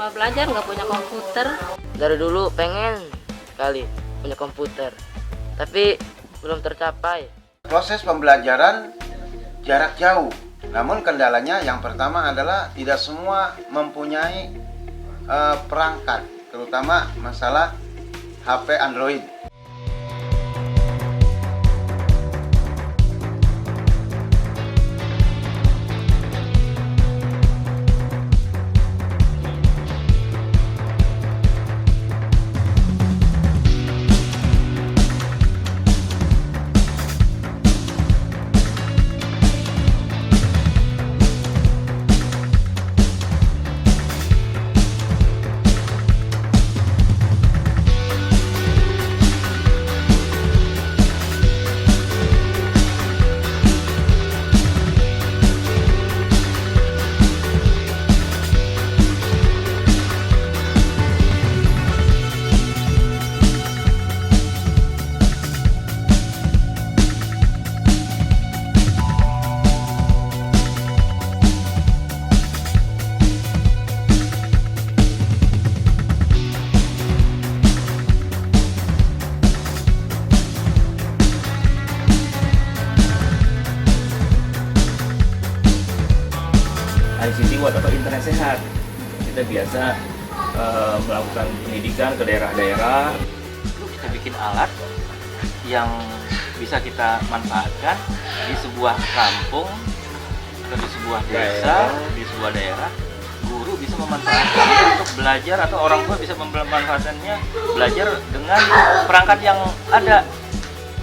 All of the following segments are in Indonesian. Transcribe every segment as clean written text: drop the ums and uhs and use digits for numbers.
selama belajar nggak punya komputer. Dari dulu pengen kali punya komputer, tapi belum tercapai. Proses pembelajaran jarak jauh, namun kendalanya yang pertama adalah tidak semua mempunyai perangkat, terutama masalah HP Android. ICT Watt atau internet sehat. Kita biasa melakukan pendidikan ke daerah-daerah. Kita bikin alat yang bisa kita manfaatkan di sebuah kampung atau di sebuah desa, di sebuah daerah. Guru bisa memanfaatkannya untuk belajar atau orang tua bisa memanfaatkannya belajar dengan perangkat yang ada.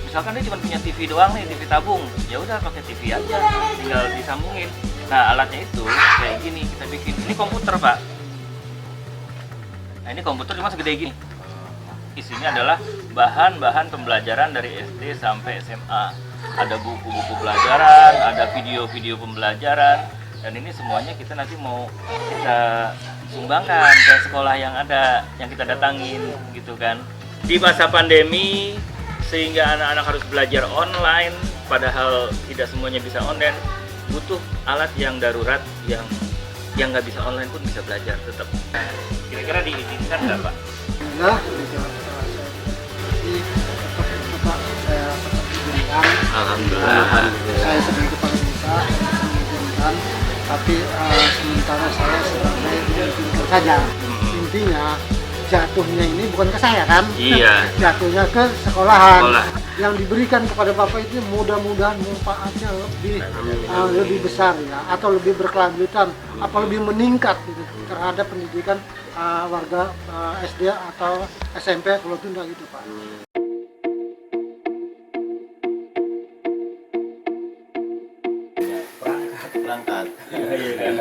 Misalkan dia cuma punya TV doang nih, TV tabung, ya udah pakai TV aja, tinggal disambungin. Nah, alatnya itu kayak gini kita bikin. Ini komputer, Pak. Nah, ini komputer cuma segede gini. Isinya adalah bahan-bahan pembelajaran dari SD sampai SMA. Ada buku-buku pelajaran, ada video-video pembelajaran, dan ini semuanya kita nanti mau kita sumbangkan ke sekolah yang ada, yang kita datangin, gitu kan. Di masa pandemi, sehingga anak-anak harus belajar online, padahal tidak semuanya bisa online. Butuh alat yang darurat yang nggak bisa online pun bisa belajar tetap. Kira-kira diizinkan nggak, Pak? Nah, saya tetap diizinkan. Alhamdulillah. Saya sebagai kepala desa mengizinkan, tapi sementara saya sebagai mengizinkan saja. Intinya jatuhnya ini bukan ke saya kan? Iya. Jatuhnya ke sekolahan. Sekolah. Yang diberikan kepada Bapak itu mudah-mudahan manfaatnya lebih besar ya, atau lebih berkelanjutan, apa lebih meningkat gitu, terhadap pendidikan warga SD atau SMP Pulau Tunda gitu, Pak. Perangkat. Iya kan.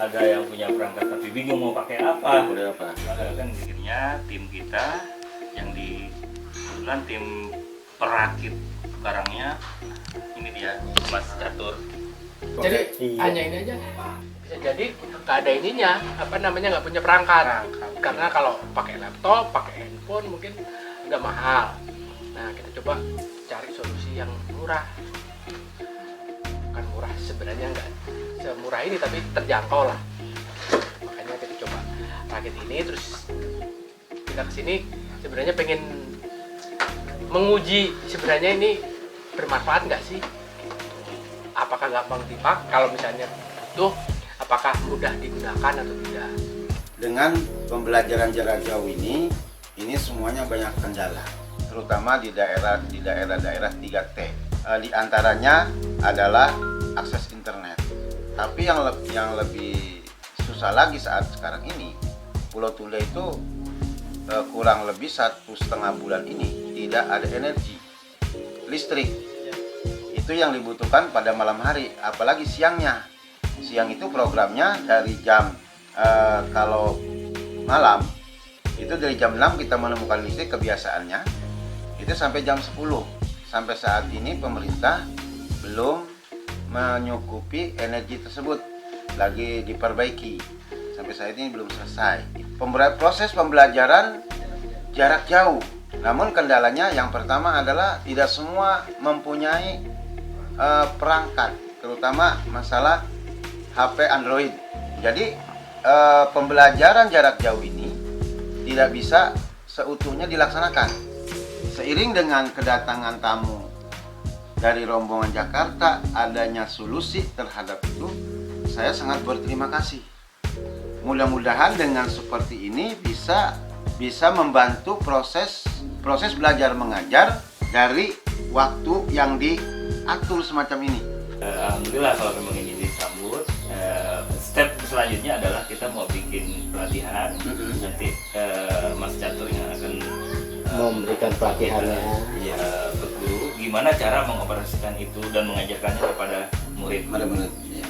Ada yang punya perangkat tapi bingung mau pakai apa. Maka kan bikinnya tim kita yang di kebetulan tim perakit barangnya ini dia Mas Catur. Jadi hanya ini aja. Bisa jadi nggak ada ininya, apa namanya, nggak punya perangkat. Karena kalau pakai laptop, pakai handphone mungkin agak mahal. Nah, kita coba cari solusi yang murah. Bukan murah sebenarnya, nggak semurah ini tapi terjangkau lah. Makanya kita coba rakit ini, terus kita kesini sebenarnya pengen menguji sebenarnya ini bermanfaat nggak sih? Apakah gampang dipakai? Kalau misalnya butuh, apakah mudah digunakan atau tidak? Dengan pembelajaran jarak jauh ini semuanya banyak kendala, terutama di daerah-daerah 3T. Di antaranya adalah akses internet. Tapi yang lebih susah lagi saat sekarang ini, Pulau Tunda itu kurang lebih 1,5 bulan ini tidak ada energi listrik. Itu yang dibutuhkan pada malam hari, apalagi siangnya. Siang itu programnya dari jam kalau malam itu dari jam 6 kita menemukan listrik, kebiasaannya itu sampai jam 10. Sampai saat ini pemerintah belum menyukupi energi tersebut, lagi diperbaiki. Sampai saat ini belum selesai. Proses pembelajaran jarak jauh, namun kendalanya yang pertama adalah tidak semua mempunyai perangkat, terutama masalah HP Android. Jadi pembelajaran jarak jauh ini tidak bisa seutuhnya dilaksanakan. Seiring dengan kedatangan tamu dari rombongan Jakarta, adanya solusi terhadap itu, saya sangat berterima kasih. Mudah-mudahan dengan seperti ini bisa membantu proses belajar mengajar dari waktu yang diatur semacam ini. Alhamdulillah kalau memang ini disambut. Step selanjutnya adalah kita mau bikin pelatihan. Nanti Mas Catur yang akan Memberikan pelatihannya. Ya, ke guru gimana cara mengoperasikan itu dan mengajarkannya kepada murid. Ya.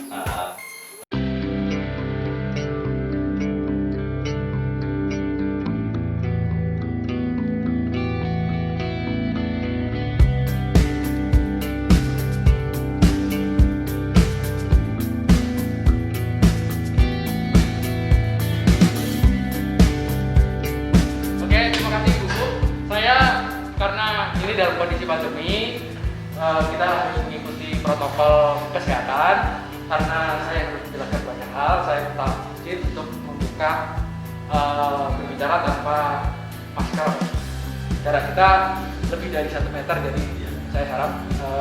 Oke, terima kasih Bu. Saya karena ini dalam kondisi pandemi, kita harus mengikuti protokol kesehatan. Karena saya harus menjelaskan banyak hal, saya tetap izin untuk membuka berbicara tanpa masker. Jarak kita lebih dari 1 meter, jadi saya harap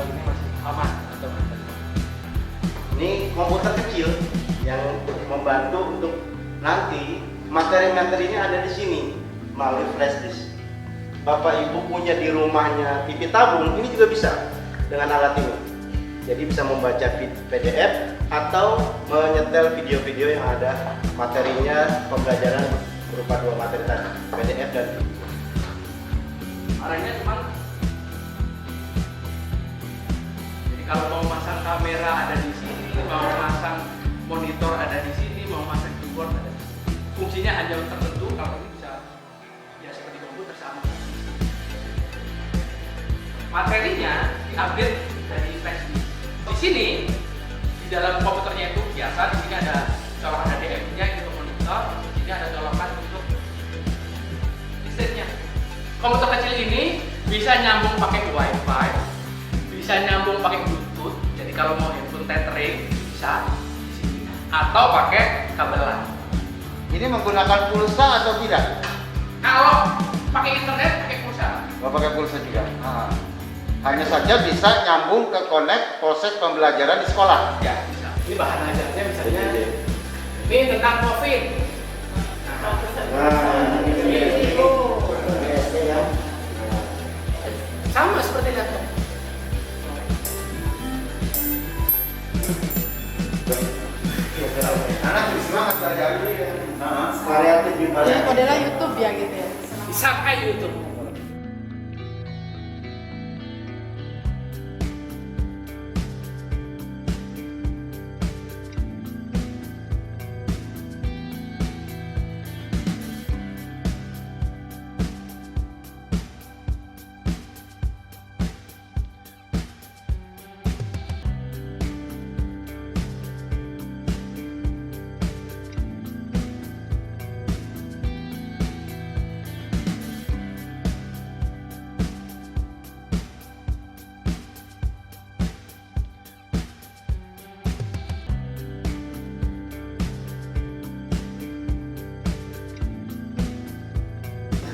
ini masih aman untuk teman-teman. Ini komputer kecil yang membantu untuk nanti materi-materi ini ada di sini melalui flash disk. Bapak Ibu punya di rumahnya TV tabung, ini juga bisa dengan alat ini. Jadi bisa membaca PDF atau menyetel video-video yang ada materinya pembelajaran berupa 2 materi tadi, PDF dan video. Arahnya cuma, jadi kalau mau masang kamera ada di sini, mau masang monitor ada di sini, mau masang keyboard ada di sini. Fungsinya hanya tertentu, kalau ini bisa ya seperti komputer sama. Materinya diambil dari flash disk. Di sini di dalam komputernya itu biasa, di sini ada colokan HDMI-nya untuk monitor, di sini ada colokan untuk listriknya. Komputer kecil ini bisa nyambung pakai WiFi, bisa nyambung pakai Bluetooth. Jadi kalau mau handphone tethering bisa di sini, atau pakai kabelan. Ini menggunakan pulsa atau tidak? Kalau pakai internet pakai pulsa. Pakai pulsa juga. Hanya saja bisa nyambung ke connect proses pembelajaran di sekolah. Ya bisa. Ini bahan ajarnya misalnya ini tentang COVID. Sama seperti laptop. Anak semangat belajar ini. Variatif di Jadi modelnya YouTube ya gitu ya. Bisa kayak YouTube.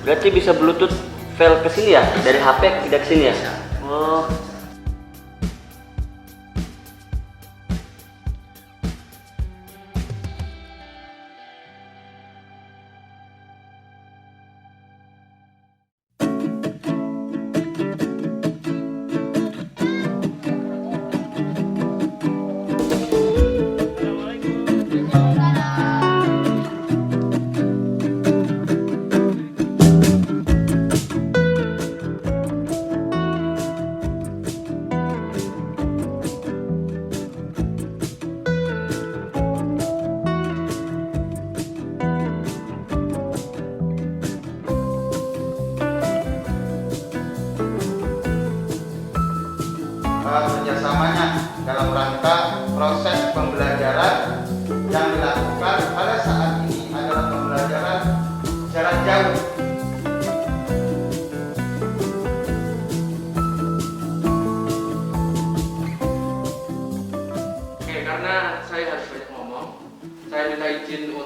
Berarti bisa Bluetooth file ke sini ya? Dari HP tidak ke sini ya? Oh.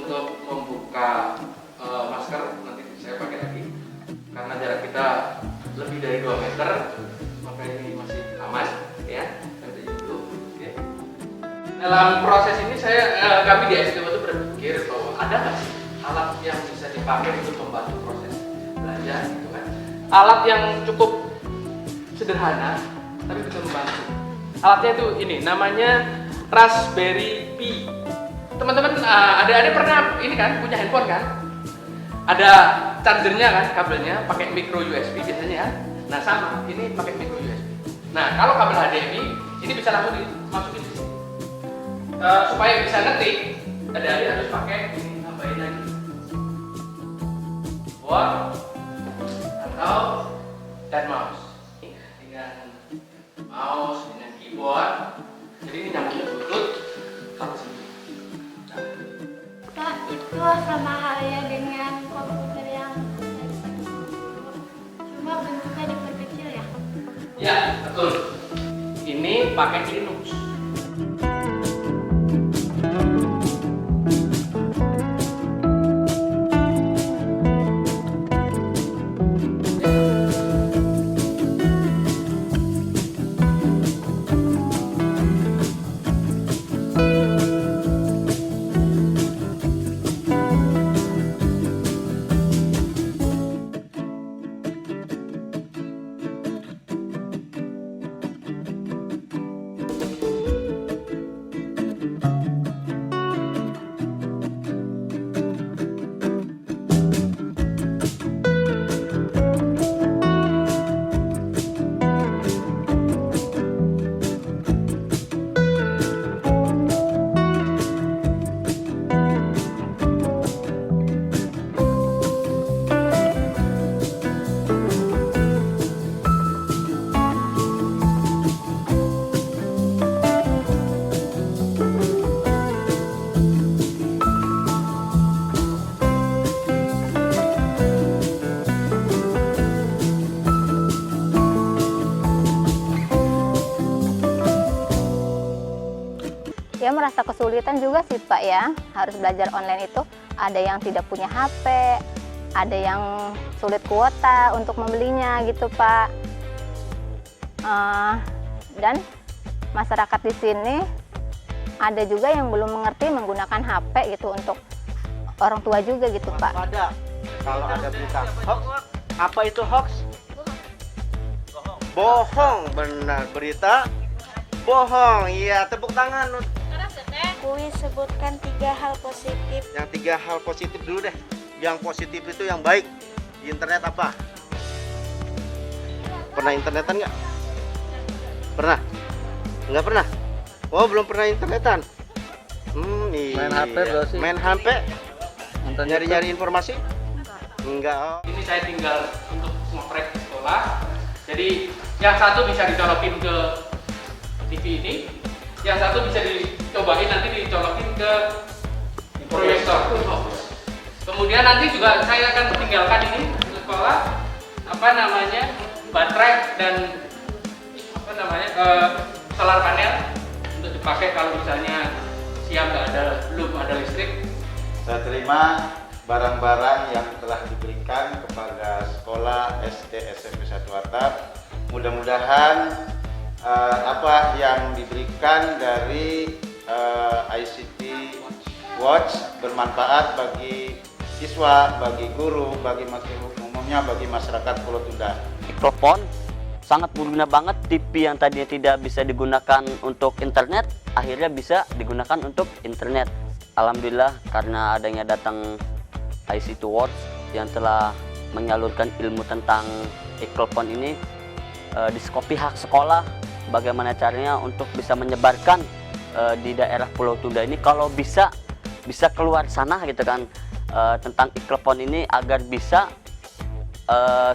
untuk membuka masker nanti saya pakai lagi karena jarak kita lebih dari 2 meter, maka ini masih aman ya. Nanti itu ya. Dalam proses ini kami di SDM itu berpikir bahwa ada nggak sih alat yang bisa dipakai untuk membantu proses belajar gitu kan. Alat yang cukup sederhana tapi bisa membantu. Alatnya itu ini namanya Raspberry Pi. Teman-teman, adik-adik pernah ini kan punya handphone kan? Ada chargernya kan, kabelnya pakai micro USB biasanya ya. Nah sama, ini pakai micro USB. Nah kalau kabel HDMI ini bisa langsung dimasukin di sini. Supaya bisa ngetik, adik-adik harus pakai ini tambahin lagi. Keyboard atau dan mouse. Dengan mouse dengan keyboard. Jadi ini nyambungnya Bluetooth sama sini. Kak, itu sama halnya dengan komputer yang cuma bentuknya diperkecil ya? Ya, betul. Ini pakai Linux. Ya merasa kesulitan juga sih Pak ya, harus belajar online itu. Ada yang tidak punya HP, ada yang sulit kuota untuk membelinya gitu Pak. Dan masyarakat di sini ada juga yang belum mengerti menggunakan HP gitu untuk orang tua juga gitu Pak. Ada kalau ada berita hoax, apa itu hoax? Bohong, benar, berita bohong. Iya, tepuk tangan. Kuis sebutkan 3 hal positif. Yang 3 hal positif dulu deh. Yang positif itu yang baik di internet apa? Pernah internetan nggak? Pernah? Nggak pernah? Oh, belum pernah internetan. Iya. Main HP bro sih. Main HP? Nyari-nyari informasi? Enggak. Oh. Ini saya tinggal untuk semua proyek di sekolah. Jadi yang satu bisa dicolokin ke TV ini, yang satu bisa dicobain nanti dicolokin ke proyektor. Kemudian nanti juga saya akan tinggalkan ini di sekolah baterai dan solar panel untuk dipakai kalau misalnya siang belum ada listrik. Saya terima barang-barang yang telah diberikan kepada sekolah SD SMP 1 Atap. Mudah-mudahan apa yang diberikan dari ICT Watch bermanfaat bagi siswa, bagi guru, bagi umumnya, bagi masyarakat Pulau Tunda. Mikrofon sangat berguna banget. TV yang tadinya tidak bisa digunakan untuk internet akhirnya bisa digunakan untuk internet. Alhamdulillah karena adanya datang ICT Watch yang telah menyalurkan ilmu tentang mikrofon ini di pihak sekolah bagaimana caranya untuk bisa menyebarkan di daerah Pulau Tunda ini kalau bisa keluar sana gitu kan tentang mikrofon ini agar bisa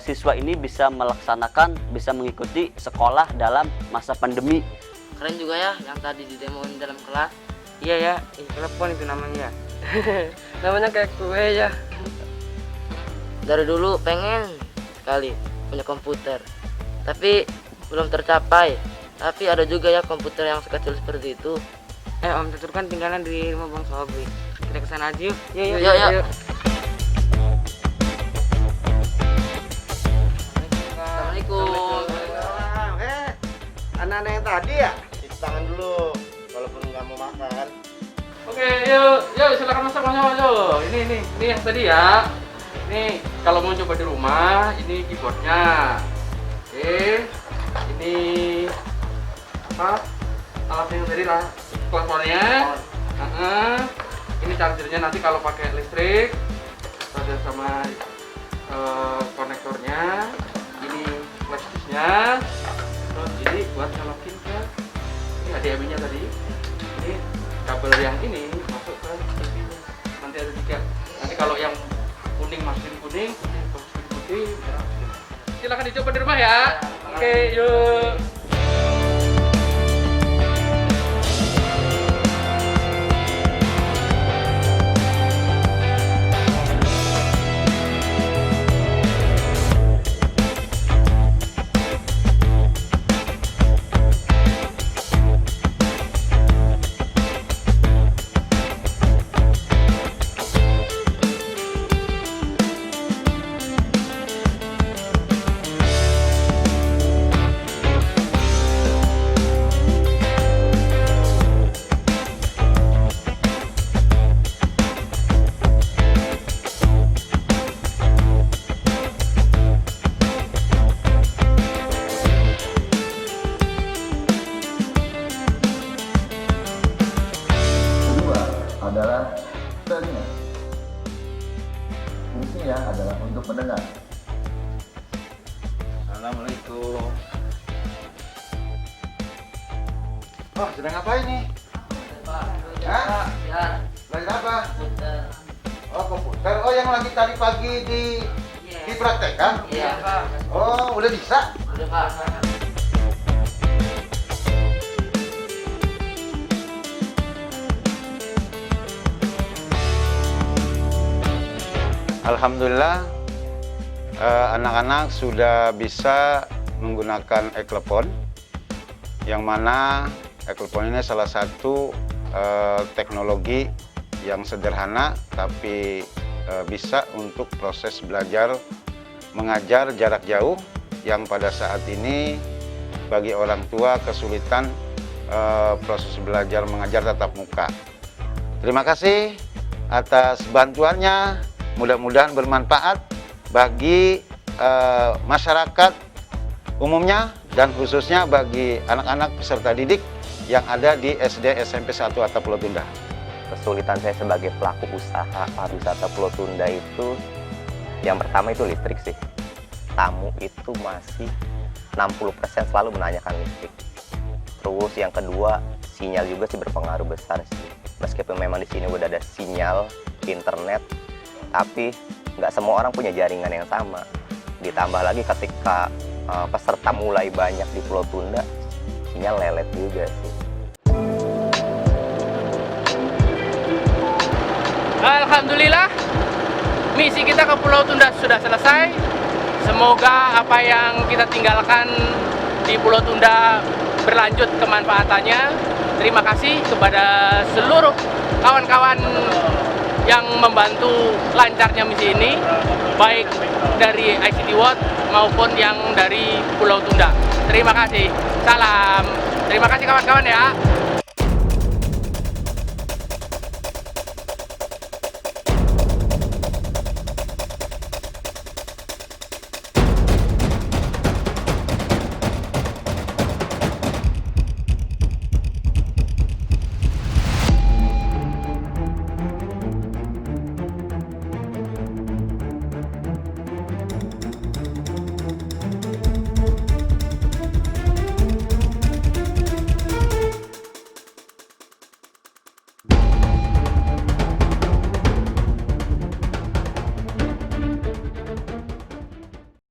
siswa ini bisa melaksanakan, bisa mengikuti sekolah dalam masa pandemi. Keren juga ya yang tadi didemoin dalam kelas. Iya ya, mikrofon itu namanya. Namanya kayak kue ya. Dari dulu pengen sekali punya komputer, tapi belum tercapai. Tapi ada juga ya komputer yang sekecil seperti itu. Om Catur kan tinggalan di rumah Bang Sobri. Kita kesana aja yuk. Yuk. Assalamualaikum. Anak-anak yang tadi ya, cuci tangan dulu, walaupun nggak mau makan. Oke, yuk silakan masuk. Ini yang tadi ya. Nih, kalau mau coba di rumah, ini keyboardnya. Oke, ini apa? Alat yang tadi lah, teleponnya. Ini chargernya nanti kalau pakai listrik. Ada sama konektornya. Ini flash disknya. Terus ini buat nyolokin ke ini HDMI-nya tadi. Ini kabel yang ini masuk ke TV-nya. Nanti ada 3. Nanti kalau yang kuning masukin kuning, putih masukin putih. Silakan dicoba di rumah ya. Oke, yuk. adalah telinga. Fungsinya adalah untuk mendengar. Assalamualaikum. Oh, sedang ngapain nih? Hah? Lagi apa? Oh, komputer. Oh, yang lagi tadi pagi dipraktekkan? Iya, Pak. Oh, udah bisa? Udah, Pak. Alhamdulillah anak-anak sudah bisa menggunakan eklepon, yang mana eklepon ini salah satu teknologi yang sederhana tapi bisa untuk proses belajar mengajar jarak jauh yang pada saat ini bagi orang tua kesulitan proses belajar mengajar tatap muka. Terima kasih atas bantuannya. Mudah-mudahan bermanfaat bagi masyarakat umumnya dan khususnya bagi anak-anak peserta didik yang ada di SD SMP 1 Atap Pulau Tunda. Kesulitan saya sebagai pelaku usaha pariwisata Pulau Tunda itu yang pertama itu listrik sih. Tamu itu masih 60% selalu menanyakan listrik. Terus yang kedua, sinyal juga sih berpengaruh besar sih. Meskipun memang di sini udah ada sinyal internet, tapi nggak semua orang punya jaringan yang sama. Ditambah lagi ketika peserta mulai banyak di Pulau Tunda, sinyal lelet juga sih. Alhamdulillah, misi kita ke Pulau Tunda sudah selesai. Semoga apa yang kita tinggalkan di Pulau Tunda berlanjut kemanfaatannya. Terima kasih kepada seluruh kawan-kawan yang membantu lancarnya misi ini, baik dari ICT World maupun yang dari Pulau Tunda. Terima kasih. Salam. Terima kasih kawan-kawan ya.